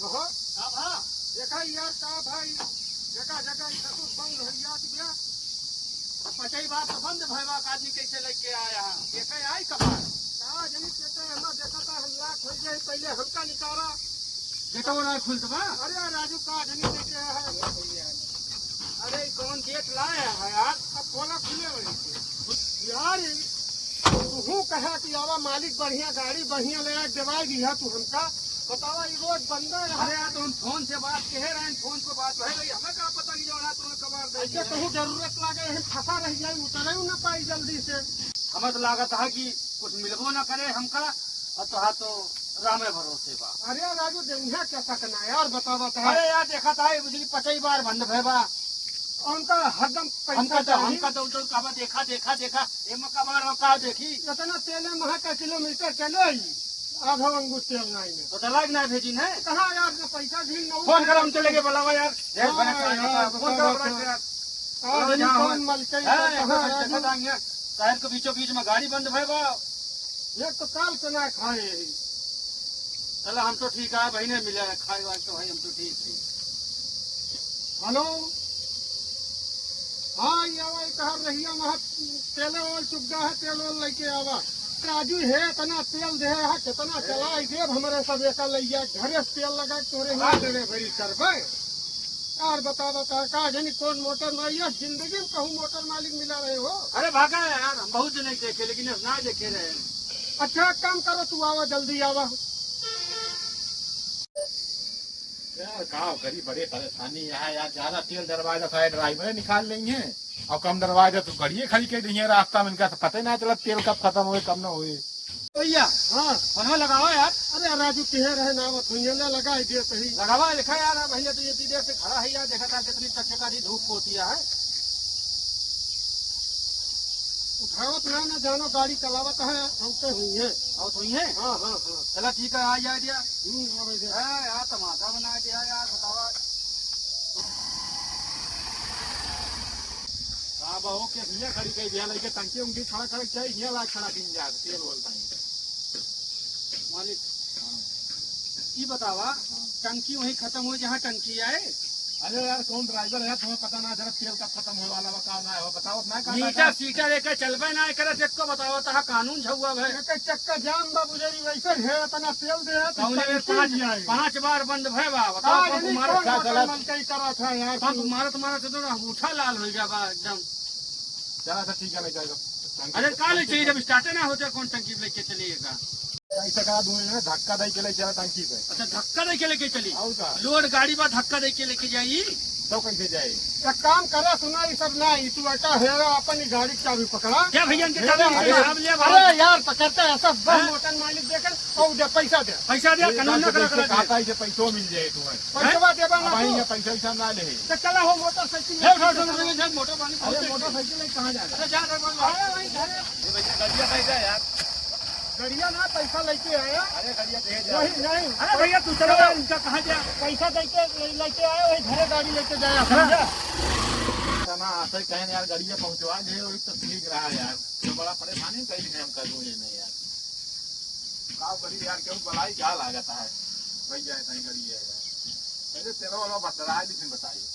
ओहो देखा यार का भाई जगह जगह सब बंद हो गया बिया पचई बात तो बंद भैया आदमी कैसे लेके आया देखे आई कबार का जनी कहते हैं हम देखा था हम लाख हो जाए पहले हमका निकाला गेटो ना खुल तो अरे राजू का जनी कहते हैं अरे कौन गेट लाया है यार अब खोला खुले वही यार तू कहा कि आवा मालिक बढ़िया गाड़ी बढ़िया ले आए दवाई दिया तू हमका बतावा ये रोज बंदा है अरे यार तुम फोन से बात कह रहे हैं फोन पे बात है भाई हमें क्या पता नहीं जोड़ा तुम्हें कबार दे ऐसे कहूँ जरूरत लागे हम फंसा रह जाए उतरे न पाई जल्दी से हमें तो लागत है कि कुछ मिलबो ना करे हमका और तो रामे भरोसे बा अरे राजू देंगे क्या सकना यार बतावा अरे यार देखा था बिजली पचई बार बंद भैया उनका हरदम हमका तो कब देखा देखा देखा ये कबार का देखी इतना तेल महा का किलोमीटर चले आधा अंगूर तेल नहीं में तो दलाग ना भेजी है कहाँ यार जो पैसा भी न फोन कर हम चले गए बुलावा यार फोन कौन मलके शहर के बीचों बीच में गाड़ी बंद भैया एक तो काल से ना खाए चलो हम तो ठीक है भाई ने मिले खाए वाए तो भाई हम तो ठीक है हेलो हाँ ये आवा कहा रही वहाँ तेल वोल चुका है तेल वोल लेके आवा राजू है इतना तेल दे है कितना चला देव हमारे सब एक लिया घरे से तेल लगा तोरे यहाँ देवे भरी करबे यार बता का जनी कौन मोटर मालिक जिंदगी में कहूँ मोटर मालिक मिला रहे हो अरे भागा यार हम बहुत नहीं देखे लेकिन ना देखे रहे अच्छा काम करो तू आवा जल्दी आवा यार कहा करी बड़े परेशानी है यार ज्यादा तेल दरवाजा साइड ड्राइवर निकाल लेंगे और कम दरवाजा तो गाड़िए खड़ी के दी रास्ता में इनका पता ही ना चला तेल कब खत्म हुए कब न हुए भैया हाँ फोन लगाओ यार अरे राजू कहे रहे ना वो लगा दे सही लगावा लिखा यार भैया तो ये देर से खड़ा है यार देखा था कितनी टचका दी धूप होती है उठावत ना जानो गाड़ी चलावत है हमसे हुई है और तो है हाँ हाँ हाँ चला ठीक है आ जाए दिया हाँ यार टमाटर बना दिया यार बतावा हाँ बहू के भैया खड़ी कही दिया लेके टंकी उंकी खड़ा खड़ा चाहिए ये लाख खड़ा तीन जा तेल बोलता है मालिक ये बतावा टंकी वही खत्म हुई जहाँ टंकी आए अरे यार कौन ड्राइवर है तुम्हें पता ना जरा तेल कब खत्म होने वाला बता ना हो बताओ ना मीटर सीटर लेकर चलबे ना करे चक्को बताओ तो कानून झुआ है चक्का जाम बाबू जरी वैसे है इतना तेल दे 5 बार बंद भय बा बताओ करा था यार पंप मारत मारत तो अंगूठा लाल हो गया बा एकदम चला तो ठीक है ले जाएगा अरे का ले चाहिए जब स्टार्ट ना होता कौन टंकी लेके चलिएगा ऐसा कहा दूंगे धक्का दे के ले चला टंकी पे अच्छा धक्का दे के लेके चली और का लोड गाड़ी बा धक्का दे के लेके जाई तो कैसे जाए एक काम करा सुना ये सब ना तू अटा है अपन गाड़ी की चाबी पकड़ा क्या भैया इनके चाबी अरे यार पकड़ते ऐसा मोटर मालिक देकर और दे पैसा दे कानून ना करा खाता से पैसों मिल जाए तुम्हें पैसा देबा ना भाई पैसा वैसा ना ले तो चला हो मोटरसाइकिल मोटरसाइकिल कहाँ जा पैसा यार गड़िया ना पैसा लेके आया अरे गाड़िया दे वही नहीं अरे भैया तू चलो इनका कहाँ जा पैसा लेके आया वही घरे गाड़ी लेके जाया ना ऐसा कहें यार गाड़िया पहुंचवा दे और तो ठीक रहा यार तो बड़ा परेशानी कहीं नहीं हम कर दूंगे नहीं यार काम करी यार क्यों बलाई क्या लागत है भैया इतना ही गाड़ी है यार पहले तेरा वाला बता रहा है लेकिन बताइए